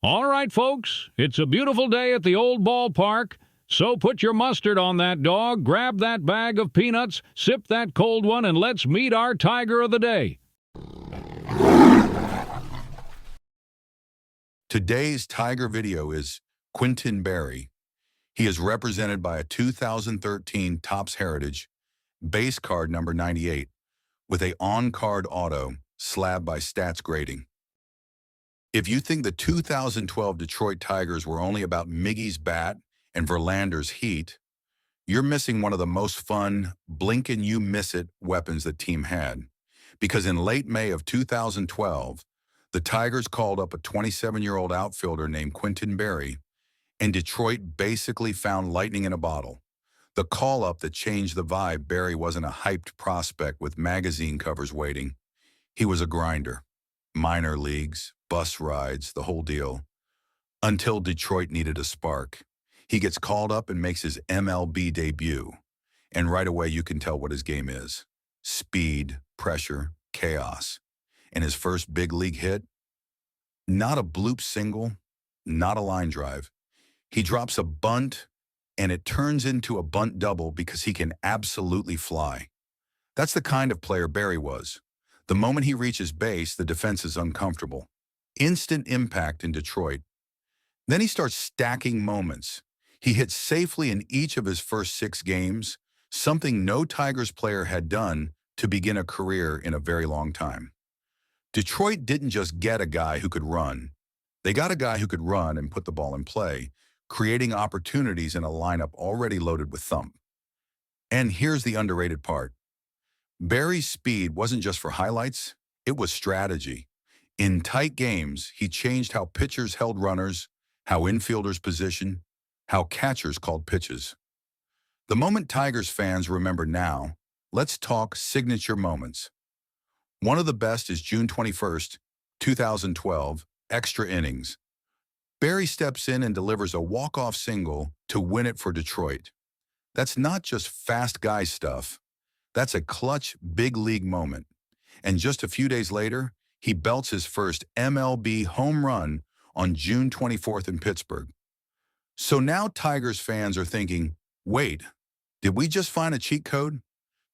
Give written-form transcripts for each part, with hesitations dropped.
All right, folks, it's a beautiful day at the old ballpark. So put your mustard on that dog, grab that bag of peanuts, sip that cold one, and let's meet our Tiger of the Day. Today's Tiger video is Quintin Berry. He is represented by a 2013 Topps Heritage base card number 98 with a on-card auto slab by Stats Grading. If you think the 2012 Detroit Tigers were only about Miggy's bat and Verlander's heat, you're missing one of the most fun, blink-and-you-miss-it weapons the team had. Because in late May of 2012, the Tigers called up a 27-year-old outfielder named Quintin Berry, and Detroit basically found lightning in a bottle. The call-up that changed the vibe. Berry wasn't a hyped prospect with magazine covers waiting. He was a grinder. Minor leagues, bus rides, the whole deal. Until Detroit needed a spark. He gets called up and makes his MLB debut. And right away you can tell what his game is. Speed, pressure, chaos. And his first big league hit? Not a bloop single, not a line drive. He drops a bunt, and it turns into a bunt double because he can absolutely fly. That's the kind of player Berry was. The moment he reaches base, the defense is uncomfortable. Instant impact in Detroit. Then he starts stacking moments. He hit safely in each of his first 6 games, something no Tigers player had done to begin a career in a very long time. Detroit didn't just get a guy who could run. They got a guy who could run and put the ball in play, creating opportunities in a lineup already loaded with thump. And here's the underrated part. Berry's speed wasn't just for highlights, it was strategy. In tight games, he changed how pitchers held runners, how infielders positioned, how catchers called pitches. The moment Tigers fans remember now, let's talk signature moments. One of the best is June 21st, 2012, extra innings. Berry steps in and delivers a walk-off single to win it for Detroit. That's not just fast guy stuff. That's a clutch big league moment. And just a few days later, he belts his first MLB home run on June 24th in Pittsburgh. So now Tigers fans are thinking, wait, did we just find a cheat code?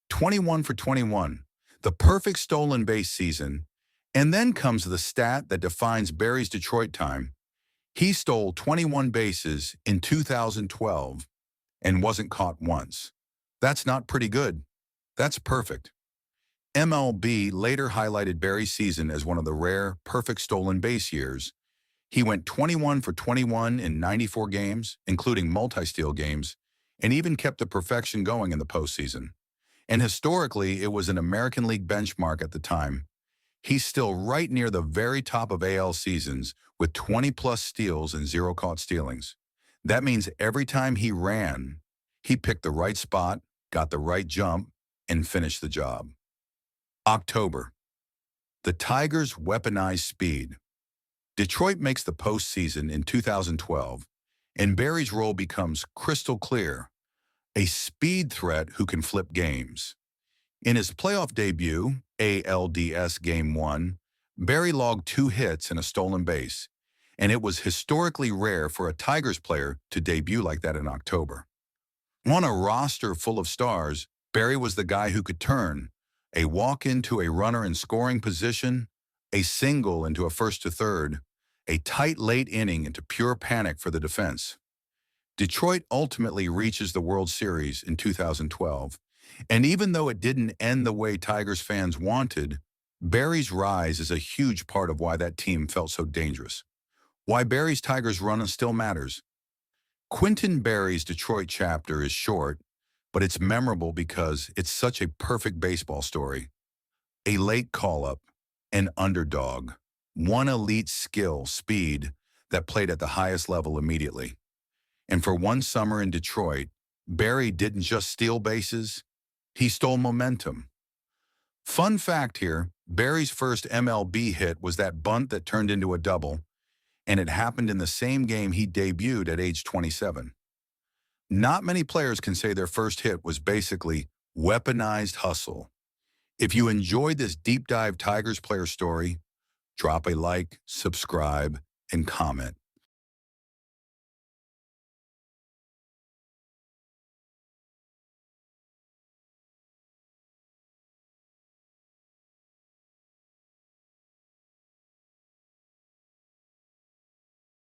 21 for 21, the perfect stolen base season. And then comes the stat that defines Berry's Detroit time. He stole 21 bases in 2012 and wasn't caught once. That's not pretty good. That's perfect. MLB later highlighted Berry's season as one of the rare, perfect stolen base years. He went 21 for 21 in 94 games, including multi-steal games, and even kept the perfection going in the postseason. And historically, it was an American League benchmark at the time. He's still right near the very top of AL seasons with 20-plus steals and 0 caught stealings. That means every time he ran, he picked the right spot, got the right jump, and finished the job. October. The Tigers weaponized speed. Detroit makes the postseason in 2012, and Berry's role becomes crystal clear, a speed threat who can flip games. In his playoff debut, ALDS Game 1, Berry logged 2 hits and a stolen base, and it was historically rare for a Tigers player to debut like that in October. On a roster full of stars, Berry was the guy who could turn a walk into a runner in scoring position, a single into a first to third, a tight late inning into pure panic for the defense. Detroit ultimately reaches the World Series in 2012, and even though it didn't end the way Tigers fans wanted, Berry's rise is a huge part of why that team felt so dangerous. Why Berry's Tigers run still matters. Quintin Berry's Detroit chapter is short, but it's memorable because it's such a perfect baseball story. A late call-up, an underdog, one elite skill, speed, that played at the highest level immediately. And for one summer in Detroit, Berry didn't just steal bases, he stole momentum. Fun fact here, Berry's first MLB hit was that bunt that turned into a double, and it happened in the same game he debuted at age 27. Not many players can say their first hit was basically weaponized hustle. If you enjoyed this deep dive Tigers player story, drop a like, subscribe, and comment.